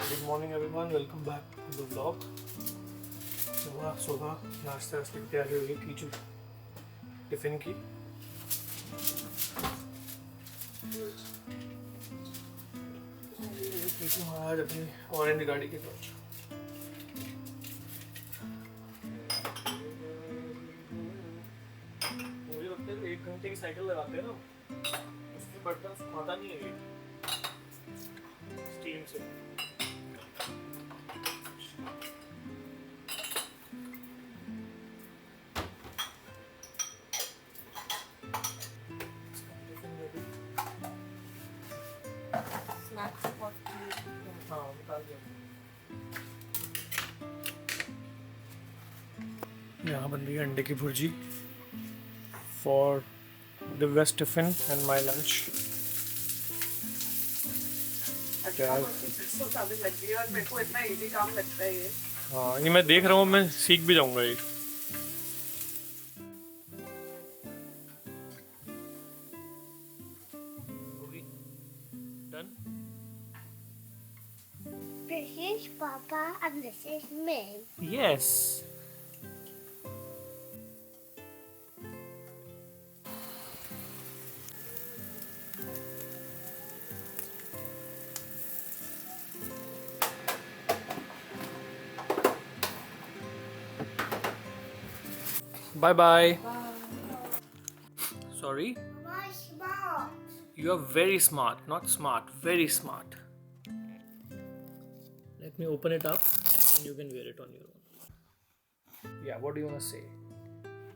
Good morning everyone, welcome back to the vlog. सुबह नाश्ता वास्ते की तैयारी हो गई कीचू टिफिन की। कीचू आज अपनी ऑरेंज गाड़ी के साथ मुझे लगता है 1 घंटे की साइकिल लगाते हैं ना, उसमें बर्तन सुखाता नहीं है ये स्टीम से। हाँ बता दिया। यहाँ बन रही है अंडे की भुर्जी for the west tiffin and my lunch. मेरे को इतना इजी काम लगता है ये। हाँ ये मैं देख रहा हूँ, मैं सीख भी जाऊंगा ये। Done? This is Papa and this is me. Yes. Bye bye. Sorry? My smart. You are very smart, not smart, very smart. Let me open it up and you can wear it on your own. Yeah, what do you want to say?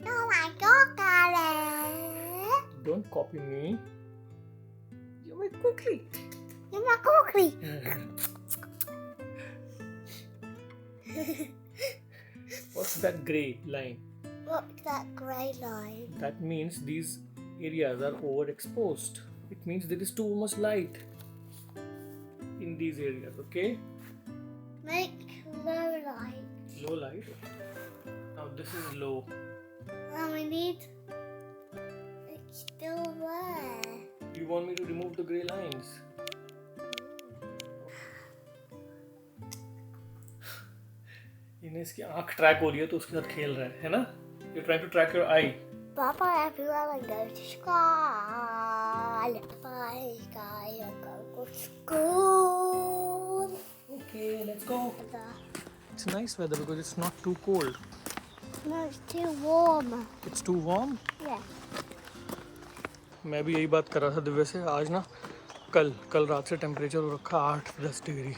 Oh my God, Karen. Don't copy me. You're my cookie. You're my cookie. What's that grey line? What's that grey line? That means these areas are overexposed. It means there is too much light in these areas, okay? Make low light. Low light. Now this is low. And we need. It's still there. You want me to remove the grey lines? इन्हें इसकी आँख track हो रही है तो उसके साथ खेल रहा है ना? You're trying to track your eye. Bye bye everyone and go to school. Bye guys and go to school. Okay, let's go. It's nice weather because it's not too cold. No, it's too warm. It's too warm. Yeah. मैं भी यही बात कर रहा था दिव्य से। आज ना कल रात से टेम्परेचर हो रखा 8-10 डिग्री,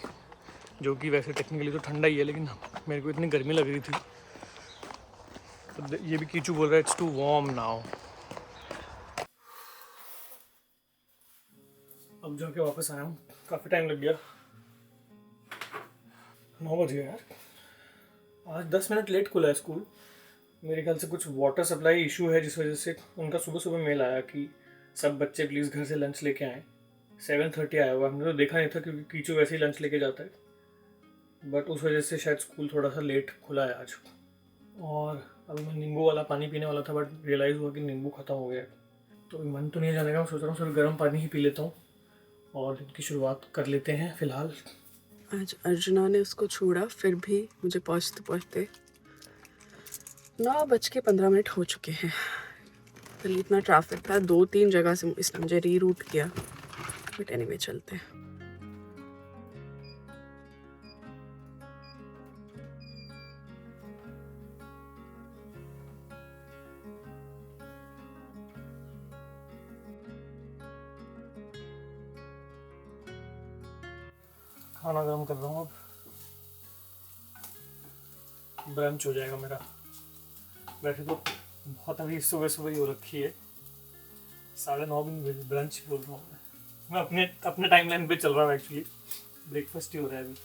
जो कि वैसे टेक्निकली तो ठंडा ही है, लेकिन मेरे को इतनी गर्मी लग रही थी। तो ये भी कीचू बोल रहा है इट्स टू वार्म नाउ। अब जाके वापस आया हूँ, काफ़ी टाइम लग गया। 9 बज गया यार। आज 10 मिनट लेट खुला है स्कूल। मेरे ख्याल से कुछ वाटर सप्लाई इशू है, जिस वजह से उनका सुबह सुबह मेल आया कि सब बच्चे प्लीज़ घर से लंच लेके आएँ। 7:30 आया हुआ, हमने तो देखा नहीं था क्योंकि कीचू वैसे ही लंच लेके जाता है, बट उस वजह से शायद स्कूल थोड़ा सा लेट खुला है आज। और अभी मैं नींबू वाला पानी पीने वाला था, बट रियलाइज़ हुआ कि नींबू ख़त्म हो गया। तो मन तो नहीं जाने का, मैं सोच रहा हूँ सिर्फ गर्म पानी ही पी लेता हूँ और दिन की शुरुआत कर लेते हैं फ़िलहाल। आज अर्जुना ने उसको छोड़ा, फिर भी मुझे पहुँचते पहुँचते 9:15 हो चुके हैं। कल इतना ट्रैफिक था, 2-3 जगह से इसने मुझे रीरूट किया, बट एनीवे चलते हैं। खाना गर्म कर रहा हूँ, अब ब्रंच हो जाएगा मेरा। वैसे तो बहुत अभी सुबह सुबह ही हो रखी है, 9:30 भी ब्रंच बोल रहा हूँ मैं अपने टाइमलाइन पे चल रहा हूँ। एक्चुअली ब्रेकफास्ट ही हो रहा है अभी।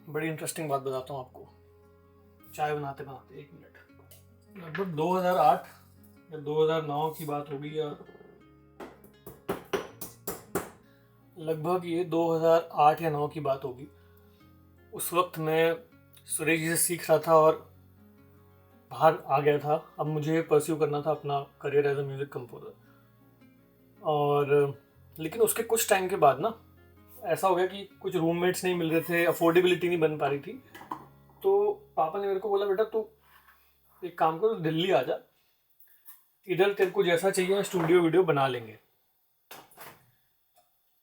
बड़ी इंटरेस्टिंग बात बताता हूँ आपको। चाय बनाते बनाते 1 मिनट, लगभग 2008 या 2009 की बात होगी, या लगभग ये 2008 या 9 की बात होगी। उस वक्त मैं सुरेश जी से सीख रहा था और बाहर आ गया था। अब मुझे परस्यू करना था अपना career as a music composer. और लेकिन उसके कुछ टाइम के बाद ना ऐसा हो गया कि कुछ रूममेट्स नहीं मिल रहे थे, अफोर्डेबिलिटी नहीं बन पा रही थी। तो पापा ने मेरे को बोला, बेटा तू एक काम कर, दिल्ली आ जा, इधर तेरे को जैसा चाहिए स्टूडियो वीडियो बना लेंगे।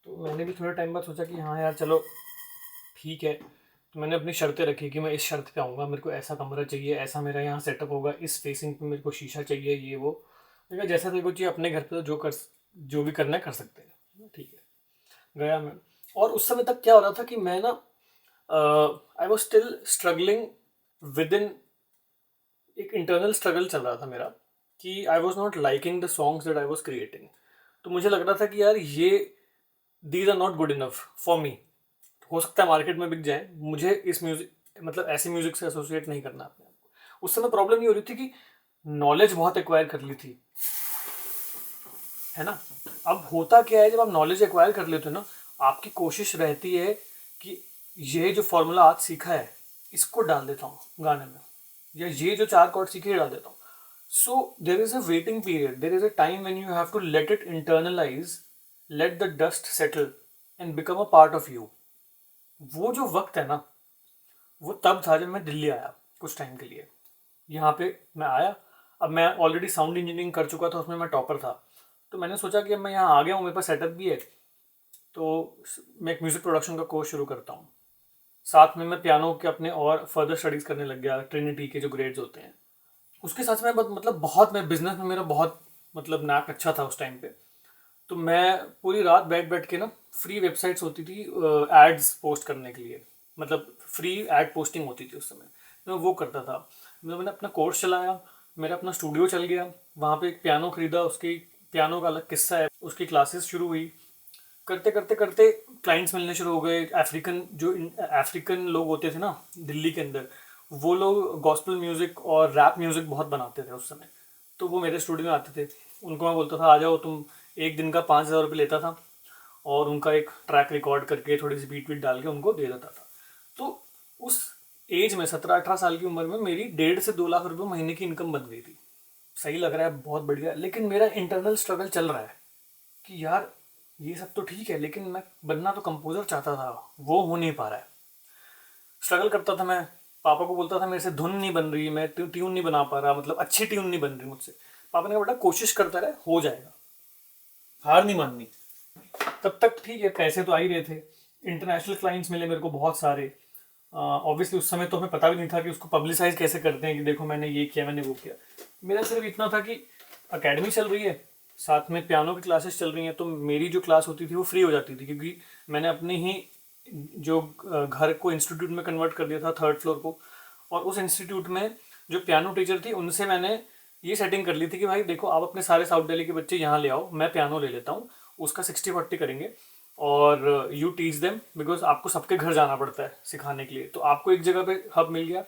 तो मैंने भी थोड़ा टाइम बाद सोचा कि हाँ यार चलो ठीक है। तो मैंने अपनी शर्तें रखी कि मैं इस शर्त पे आऊँगा, मेरे को ऐसा कमरा चाहिए, ऐसा मेरा यहाँ सेटअप होगा, इस फेसिंग पे मेरे को शीशा चाहिए, ये वो। मैंने कहा जैसा तेरे को चाहिए अपने घर पे, तो जो भी करना है कर सकते हैं। ठीक है, गया मैं। और उस समय तक क्या हो रहा था कि मैं ना I was still struggling within, एक इंटरनल स्ट्रगल चल रहा था मेरा कि I was not liking the songs that I was creating. तो मुझे लग रहा था कि यार ये these are not good enough for me. हो सकता है मार्केट में बिक जाए, मुझे इस म्यूजिक मतलब ऐसे म्यूजिक से एसोसिएट नहीं करना अपने आप को। उस समय प्रॉब्लम ये हो रही थी कि नॉलेज बहुत एक्वायर कर ली थी, है ना। अब होता क्या है, जब आप नॉलेज एक्वायर कर लेते हो ना, आपकी कोशिश रहती है कि ये जो फॉर्मूला आज सीखा है इसको डाल देता हूँ गाने में, या ये जो 4 कॉर्ड सीखे डाल देता हूँ। So there is a waiting period, there is a time when you have to let it internalise, let the dust settle and become a part of you. वो जो वक्त है ना, वो तब था जब मैं दिल्ली आया कुछ टाइम के लिए। यहाँ पे मैं आया, अब मैं ऑलरेडी साउंड इंजीनियरिंग कर चुका था, उसमें मैं टॉपर था। तो मैंने सोचा कि अब मैं यहाँ आ गया हूँ, मेरे पास सेटअप भी है, तो मैं एक म्यूज़िक प्रोडक्शन का कोर्स शुरू करता हूँ। साथ में मैं पियानो के अपने और फर्दर स्टडीज़ करने लग गया, ट्रिनिटी के जो ग्रेड्स होते हैं। उसके साथ में मतलब बहुत, मैं बिजनेस में मेरा बहुत मतलब नाक अच्छा था उस टाइम पे। तो मैं पूरी रात बैठ बैठ के ना, फ्री वेबसाइट्स होती थी एड्स पोस्ट करने के लिए, मतलब फ्री एड पोस्टिंग होती थी उस समय, तो मैं वो करता था। मैंने अपना कोर्स चलाया, मेरा अपना स्टूडियो चल गया, वहाँ पे एक पियानो खरीदा, उसकी पियानो का अलग किस्सा है, उसकी क्लासेस शुरू हुई। करते करते करते क्लाइंट्स मिलने शुरू हो गए। अफ्रीकन लोग होते थे ना दिल्ली के अंदर, वो लोग गॉस्पेल म्यूज़िक और रैप म्यूज़िक बहुत बनाते थे उस समय। तो वो मेरे स्टूडियो में आते थे, उनको मैं बोलता था आ जाओ तुम। एक दिन का 5,000 रुपये लेता था और उनका एक ट्रैक रिकॉर्ड करके थोड़ी सी बीट वीट डाल के उनको दे देता था। तो उस एज में 17-18 साल की उम्र में मेरी 1.5 से 2 लाख रुपये महीने की इनकम बन गई थी। सही लग रहा है, बहुत बढ़िया। लेकिन मेरा इंटरनल स्ट्रगल चल रहा है कि यार ये सब तो ठीक है, लेकिन मैं बनना तो कंपोजर चाहता था, वो हो नहीं पा रहा है। स्ट्रगल करता था मैं, पापा को बोलता था मेरे से धुन नहीं बन रही, मैं ट्यून नहीं बना पा रहा, मतलब अच्छी ट्यून नहीं बन रही मुझसे। पापा ने कहा बेटा कोशिश करता रहे, हो जाएगा, हार नहीं माननी। तब तक ठीक है, पैसे तो आ ही रहे थे, इंटरनेशनल क्लाइंट्स मिले मेरे को बहुत सारे। ऑब्वियसली उस समय तो हमें पता भी नहीं था कि उसको पब्लिसाइज कैसे करते हैं, कि देखो मैंने ये किया, मैंने वो किया। मेरा सिर्फ इतना था कि अकेडमी चल रही है, साथ में पियानो की क्लासेस चल रही हैं, तो मेरी जो क्लास होती थी वो फ्री हो जाती थी, क्योंकि मैंने अपने ही जो घर को इंस्टीट्यूट में कन्वर्ट कर दिया था, 3rd फ्लोर को। और उस इंस्टीट्यूट में जो पियानो टीचर थी उनसे मैंने ये सेटिंग कर ली थी कि भाई देखो आप अपने सारे साउथ दिल्ली के बच्चे यहाँ ले आओ, मैं पियानो ले लेता हूँ, उसका 60-40 करेंगे और यू टीच देम, बिकॉज आपको सबके घर जाना पड़ता है सिखाने के लिए, तो आपको एक जगह पे हब मिल गया।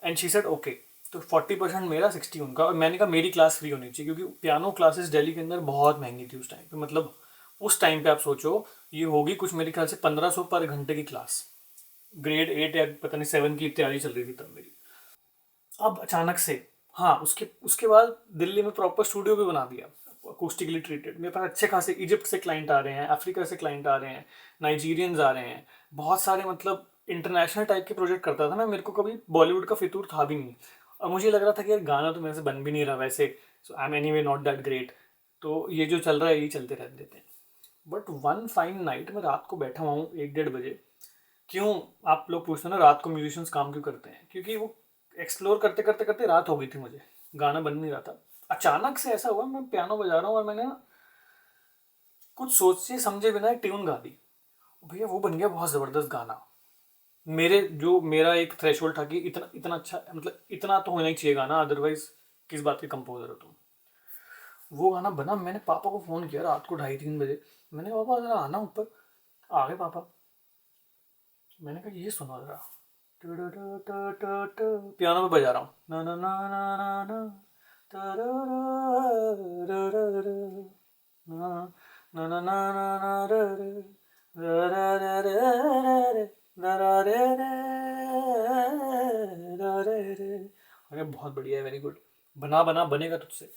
And she said okay. तो 40% मेरा, 60 उनका। और मैंने कहा मेरी क्लास फ्री होनी चाहिए, क्योंकि पियानो क्लासेस दिल्ली के अंदर बहुत महंगी थी उस टाइम पे। मतलब उस टाइम पे आप सोचो, ये होगी कुछ मेरे ख्याल से 1500 पर घंटे की क्लास, ग्रेड 8 या पता नहीं 7 की तैयारी चल रही थी तब मेरी। अब अचानक से, हाँ, उसके उसके बाद दिल्ली में प्रॉपर स्टूडियो भी बना दिया, अकूस्टिकली ट्रीटेड। मेरे पास अच्छे खासे इजिप्ट से क्लाइंट आ रहे हैं, अफ्रीका से क्लाइंट आ रहे हैं, नाइजीरियंस आ रहे हैं, बहुत सारे, मतलब इंटरनेशनल टाइप के प्रोजेक्ट करता था मैं। मेरे को कभी बॉलीवुड का फितूर था भी नहीं, और मुझे लग रहा था कि यार गाना तो मेरे से बन भी नहीं रहा वैसे, so I am anyway not that great, तो ये जो चल रहा है यही चलते रहने देते हैं। बट वन फाइन नाइट मैं रात को बैठा हुआ हूँ 1-1:30 बजे। क्यों, आप लोग पूछते हो ना रात को म्यूजिशियंस काम क्यों करते हैं, क्योंकि वो एक्सप्लोर करते करते करते रात हो गई थी, मुझे गाना बन नहीं रहा था। अचानक से ऐसा हुआ, मैं पियानो बजा रहा हूँ और मैंने ना कुछ सोचे समझे बिना एक ट्यून गा दी। भैया वो बन गया बहुत ज़बरदस्त गाना। मेरा एक थ्रेशोल्ड था कि इतना इतना अच्छा, मतलब इतना तो होना ही चाहिए गाना, अदरवाइज किस बात के कंपोजर हो तुम। वो गाना बना, मैंने पापा को फ़ोन किया रात को 2:30-3 बजे। मैंने कहा पापा ज़रा आना ऊपर। आ गए पापा। मैंने कहा ये सुनो ज़रा, पियानो पे बजा रहा हूँ, ना ना ना ना ना ना, ना ना ना ना ना रे रे, रा रा रा रे रे रे, रा रा रे रे, रा रे रे। अरे बहुत बढ़िया है, वेरी गुड, बना बना बनेगा तुझसे।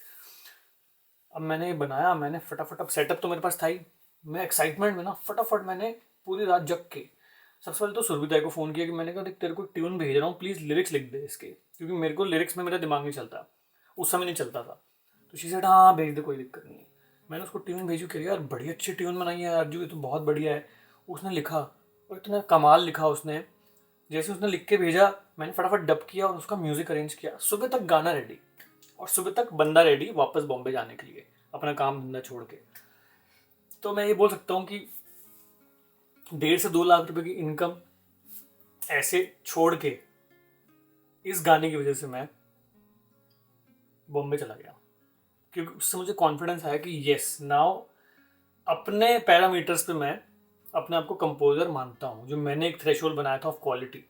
अब मैंने बनाया, मैंने फटाफट, अब सेटअप तो मेरे पास था ही, मैं एक्साइटमेंट में ना फटाफट मैंने पूरी रात जग के सबसे पहले तो सुरभिता को फ़ोन किया कि मैंने कहा देख तेरे को ट्यून भेज रहा हूँ, प्लीज़ लिरिक्स लिख दे इसके, क्योंकि मेरे को लिरिक्स में मेरा दिमाग नहीं चलता, उस समय नहीं चलता था। तो शी सेड हाँ भेज दे, कोई दिक्कत नहीं है। मैंने उसको ट्यून भेजी, कह यार बड़ी अच्छी ट्यून बनाई है अर्जू, ये तो बहुत बढ़िया है। उसने लिखा और इतना कमाल लिखा उसने, जैसे उसने लिख के भेजा मैंने फटाफट डब किया और उसका म्यूज़िक अरेंज किया। सुबह तक गाना रेडी और सुबह तक बंदा रेडी वापस बॉम्बे जाने के लिए अपना काम धंधा छोड़ के। तो मैं ये बोल सकता हूँ कि 1.5 से 2 लाख रुपए की इनकम ऐसे छोड़ के इस गाने की वजह से मैं बॉम्बे चला गया, क्योंकि उससे मुझे कॉन्फिडेंस आया कि येस नाउ अपने पैरामीटर्स पे मैं अपने आप को कंपोजर मानता हूँ, जो मैंने एक थ्रेशोल्ड बनाया था ऑफ क्वालिटी,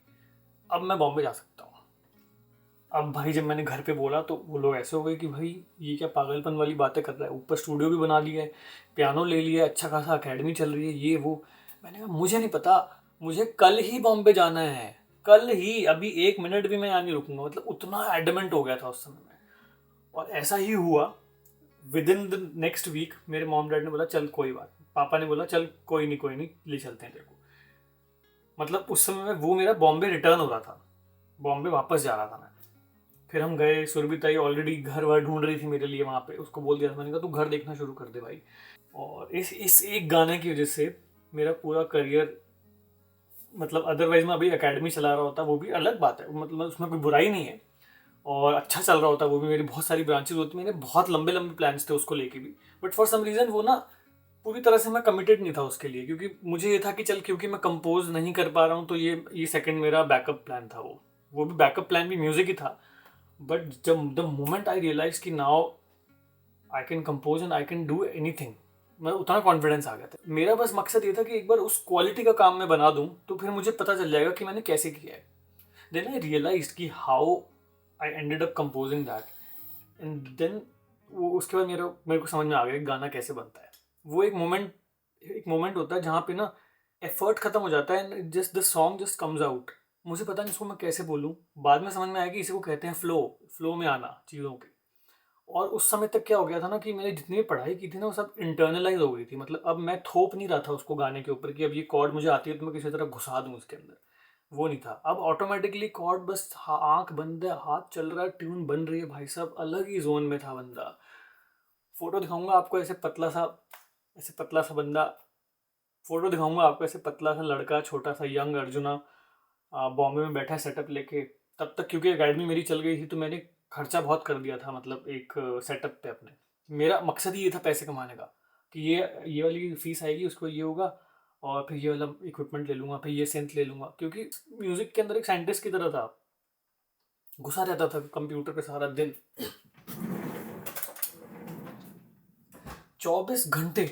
अब मैं बॉम्बे जा सकता हूँ। अब भाई जब मैंने घर पे बोला तो वो लोग ऐसे हो गए कि भाई ये क्या पागलपन वाली बातें कर रहा है, ऊपर स्टूडियो भी बना लिया है, पियानो ले लिया है, अच्छा खासा अकेडमी चल रही है, ये वो। मैंने कहा मुझे नहीं पता, मुझे कल ही बॉम्बे जाना है, कल ही, अभी 1 मिनट भी मैं यहाँ नहीं रुकूंगा। मतलब उतना एडमेंट हो गया था उस समय में। और ऐसा ही हुआ, within the next week मेरे मॉम डैड ने बोला चल कोई बात, पापा ने बोला चल कोई नहीं ले चलते हैं तेरे को। मतलब उस समय में वो मेरा बॉम्बे रिटर्न हो रहा था, बॉम्बे वापस जा रहा था मैं। फिर हम गए, सुरभिताई ऑलरेडी घर वर ढूंढ रही थी मेरे लिए वहाँ पे, उसको बोल दिया था मैंने कहा तू घर देखना शुरू कर दे भाई। और इस एक गाने की वजह से मेरा पूरा करियर, मतलब अदरवाइज मैं अभी एकेडमी चला रहा होता, वो भी अलग बात है, मतलब उसमें कोई बुराई नहीं है, और अच्छा चल रहा होता वो भी, मेरी बहुत सारी ब्रांचेज होती, मेरे बहुत लंबे लंबे प्लान्स थे उसको लेके भी। बट फॉर सम रीज़न वो ना पूरी तरह से मैं कमिटेड नहीं था उसके लिए, क्योंकि मुझे ये था कि चल क्योंकि मैं कंपोज नहीं कर पा रहा हूँ तो ये सेकंड मेरा बैकअप प्लान था। वो भी बैकअप प्लान भी म्यूज़िक ही था। बट जब द मोमेंट आई रियलाइज कि now I can compose and I can do anything, मैं उतना कॉन्फिडेंस आ गया था। मेरा बस मकसद ये था कि एक बार उस क्वालिटी का काम मैं बना दूं तो फिर मुझे पता चल जाएगा कि मैंने कैसे किया है। देन आई रियलाइज कि how I ended up composing that, and then वो उसके बाद मेरे को समझ में आ गया कि गाना कैसे बनता है। वो एक मोमेंट होता है जहाँ पे ना एफर्ट खत्म हो जाता है and just the song just comes out. मुझे पता नहीं इसको मैं कैसे बोलूँ, बाद में समझ में आया कि इसी को कहते हैं फ्लो में आना चीज़ों के। और उस समय तक क्या हो गया था ना कि मैंने जितनी भी पढ़ाई की थी ना वो सब इंटरनलाइज हो गई थी। मतलब अब मैं थोप नहीं रहा था उसको गाने के ऊपर कि अब ये कॉर्ड मुझे आती है तो मैं किसी तरह घुसा दूँ उसके अंदर, वो नहीं था। अब ऑटोमेटिकली कॉर्ड बस आंख बंद है, हाथ चल रहा है, ट्यून बन रही है, भाई साहब अलग ही जोन में था बंदा। फोटो दिखाऊंगा आपको, ऐसे पतला सा बंदा, फोटो दिखाऊंगा आपको, ऐसे पतला सा लड़का, छोटा सा यंग अर्जुना, बॉम्बे में बैठा है सेटअप लेके। तब तक क्योंकि एकेडमी मेरी चल गई थी तो मैंने खर्चा बहुत कर दिया था, मतलब एक सेटअप पे अपने। मेरा मकसद ही ये था पैसे कमाने का, कि ये वाली फीस आएगी उसको ये होगा, और फिर ये वाला इक्विपमेंट ले लूँगा, फिर ये सेंथ ले लूँगा, क्योंकि म्यूज़िक के अंदर एक साइंटिस्ट की तरह था, घुसा रहता था कंप्यूटर पे सारा दिन। 24 घंटे,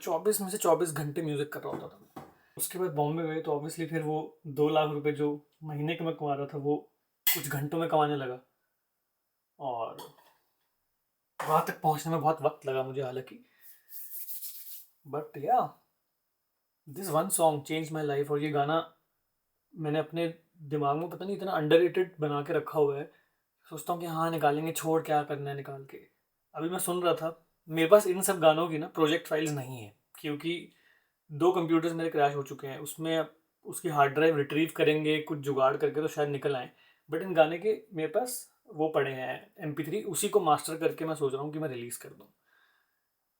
24 में से 24 घंटे म्यूज़िक कर रहा होता था मैं। उसके बाद बॉम्बे गए तो ऑब्वियसली फिर वो 2 लाख रुपए जो महीने के मैं कमा रहा था वो कुछ घंटों में कमाने लगा, और वहाँ तक पहुँचने में बहुत वक्त लगा मुझे हालांकि। बट या this one song change my life. और ये गाना मैंने अपने दिमाग में पता नहीं इतना अंडररेटेड बना के रखा हुआ है, सोचता हूँ कि हाँ निकालेंगे, छोड़ क्या करना है निकाल के। अभी मैं सुन रहा था, मेरे पास इन सब गानों की ना प्रोजेक्ट फाइल्स नहीं है, क्योंकि 2 कंप्यूटर्स मेरे क्रैश हो चुके हैं। उसमें अब उसकी हार्ड ड्राइव रिट्रीव करेंगे कुछ जुगाड़ करके तो शायद निकल आए। बट इन गाने के मेरे पास वो पड़े हैं MP3, उसी को मास्टर करके मैं सोच रहा हूँ कि मैं रिलीज़ कर दूँ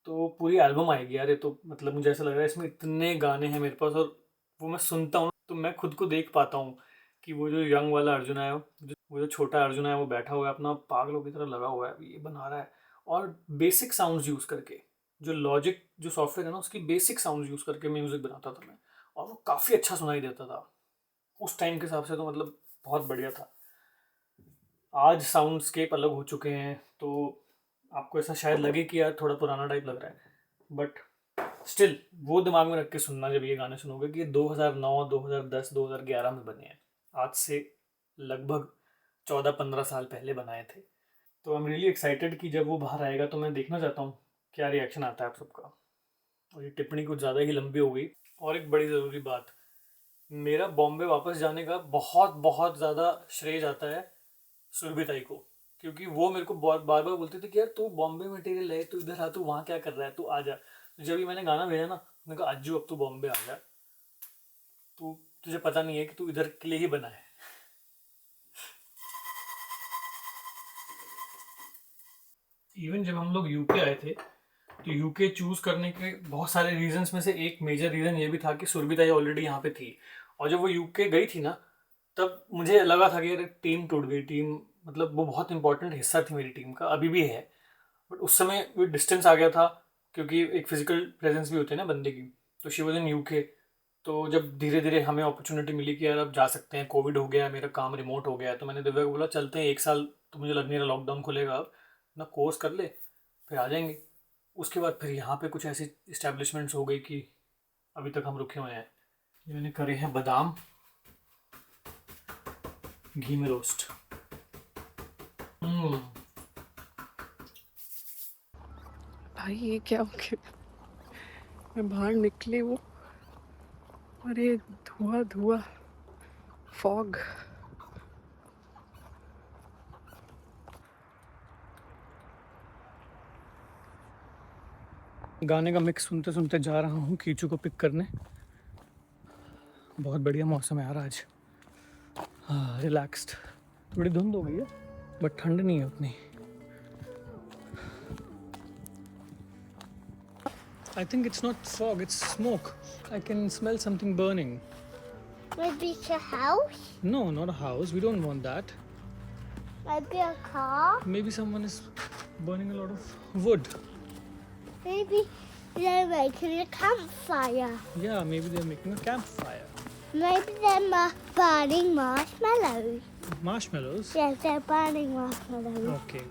तो पूरी एल्बम आएगी यार। ये तो मतलब मुझे ऐसा लग रहा है इसमें इतने गाने हैं मेरे पास, और वो मैं सुनता हूँ तो मैं खुद को देख पाता हूँ कि वो जो यंग वाला अर्जुन है, वो जो छोटा अर्जुन है, वो बैठा हुआ है अपना पागलों की तरह लगा हुआ है, ये बना रहा है। और बेसिक साउंड्स यूज़ करके, जो लॉजिक जो सॉफ्टवेयर है ना उसकी बेसिक साउंड्स यूज़ करके म्यूज़िक बनाता था मैं, और वो काफ़ी अच्छा सुनाई देता था उस टाइम के हिसाब से, तो मतलब बहुत बढ़िया था। आज साउंडस्केप अलग हो चुके हैं तो आपको ऐसा शायद लगे कि यार थोड़ा पुराना टाइप लग रहा है, बट स्टिल वो दिमाग में रख के सुनना जब ये गाने सुनोगे कि ये 2009, 2010, 2011 में बने हैं, आज से लगभग 14-15 साल पहले बनाए थे। तो आई एम रियली एक्साइटेड कि जब वो बाहर आएगा तो मैं देखना चाहता हूँ क्या रिएक्शन आता है आप सबका। और ये टिप्पणी कुछ ज़्यादा ही लंबी हो गई। और एक बड़ी ज़रूरी बात, मेरा बॉम्बे वापस जाने का बहुत बहुत ज़्यादा श्रेय जाता है सुरभिताई को, क्योंकि वो मेरे को बहुत बार बार बोलते थे कि यार तू बॉम्बे मटेरियल है, तू इधर आ, तू वहाँ क्या कर रहा है, तू आ जा। तो जब भी मैंने गाना भेजा ना, मैंने कहा अज्जू अब तू बॉम्बे आ जा, तू तुझे पता नहीं है कि तू इधर के लिए ही बना है। इवन जब हम लोग यूके आए थे तो यूके चूज करने के बहुत सारे रीजंस में से एक मेजर रीजन ये भी था कि सुरभिताई ऑलरेडी यहाँ पे थी। और जब वो यूके गई थी ना, तब मुझे लगा था कि यार टीम टूट गई। टीम मतलब वो बहुत इंपॉर्टेंट हिस्सा थी मेरी टीम का, अभी भी है, बट उस समय वो डिस्टेंस आ गया था, क्योंकि एक फिजिकल प्रेजेंस भी होती है ना बंदे की। तो शी वॉज इन यूके। तो जब धीरे धीरे हमें अपॉर्चुनिटी मिली कि यार अब जा सकते हैं, कोविड हो गया, मेरा काम रिमोट हो गया, तो मैंने दिव्या को बोला चलते हैं, 1 साल तो मुझे लग नहीं रहा लॉकडाउन खुलेगा, अब ना कोर्स कर ले फिर आ जाएंगे। उसके बाद फिर यहाँ पे कुछ ऐसी इस्टेब्लिशमेंट्स हो गई कि अभी तक हम रुके हुए हैं। ये मैंने करे हैं बादाम घी में रोस्ट। भाई ये क्या हो गया? मैं बाहर निकली वो, अरे धुआं धुआं, फॉग। गाने का मिक्स सुनते सुनते जा रहा हूँ कीचू को पिक करने। बहुत बढ़िया मौसम है यार आज, हाँ रिलैक्स्ड। थोड़ी धुंध हो गई है बट ठंड नहीं है उतनी। I think it's not fog, it's smoke. I can smell something burning. Maybe it's a house. No, not a house. We don't want that. Maybe a car. Maybe someone is burning a lot of wood. Maybe they're making a campfire. Yeah, maybe they're making a campfire. Maybe they're burning marshmallows. Marshmallows? Yes, they're burning marshmallows. Okay.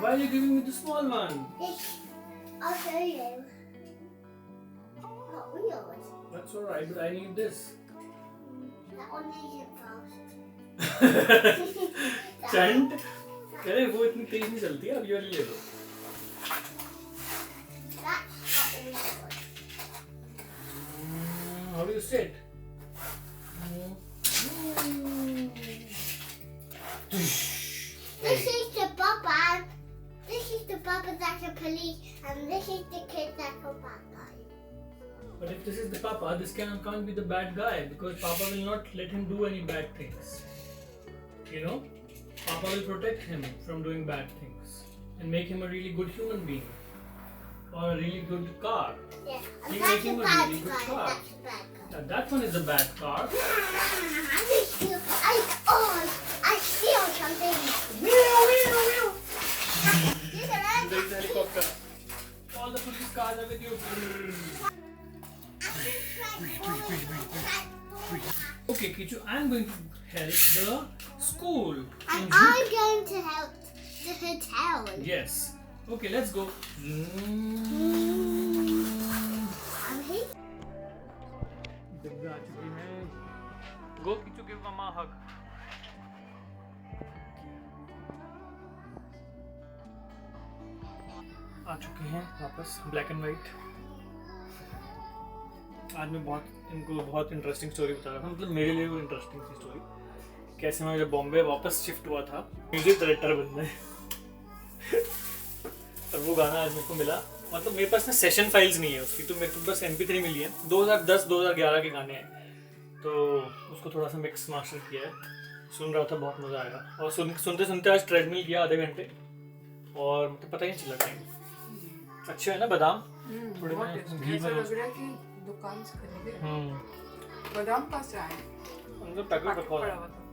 Why are you giving me the small one? I'll show you. Not yours. That's alright, but I need this. That one needs it fast. चंट, अरे वो इतनी तेज नहीं चलती है, अब ये वाली ले लो। That's not yours. How do you sit? This is the Papa. This is the Papa that's the police, and this is the kid that's a bad guy. But if this is the Papa, this can't be the bad guy, because Papa will not let him do any bad things. You know? Papa will protect him from doing bad things and make him a really good human being. Or a really good car. Yeah, You and make that's a him a bad really good guy. car. That's a bad guy. Now that one is a bad car. I feel something. You can There is a helicopter. All the police cars are with you. Okay, Kichu, I'm going to help the school. And in I'm going to help the hotel. Yes. Okay, let's go. I'm here. Go, Kichu, give Mama a hug. आ चुके हैं वापस black and white. आज मैं इनको बहुत interesting story बता रहा था, मतलब मेरे लिए वो इंटरेस्टिंग थी स्टोरी। कैसे मैं जब बॉम्बे वापस शिफ्ट हुआ था म्यूजिक डायरेक्टर बनने और वो गाना आज मेरे को मिला। मतलब मेरे पास ना सेशन फाइल्स नहीं है उसकी, तो मेरे को बस MP3 मिली है। 2010-2011 के गाने हैं, तो उसको थोड़ा सा मिक्स मास्टर किया है। सुन रहा था, बहुत मज़ा आया। और सुनते सुनते आज ट्रेडमिल किया आधे घंटे, और मतलब पता ही नहीं चला टाइम। अच्छे है ना बादाम, थोड़े बहुत मैंने tasty। घी ऐसा में लग रहा है कि दुकान से खरीदे। रोस्ट। बादाम पास से आए, अंदर पैकेट रखा हुआ पड़ा है। हुआ था।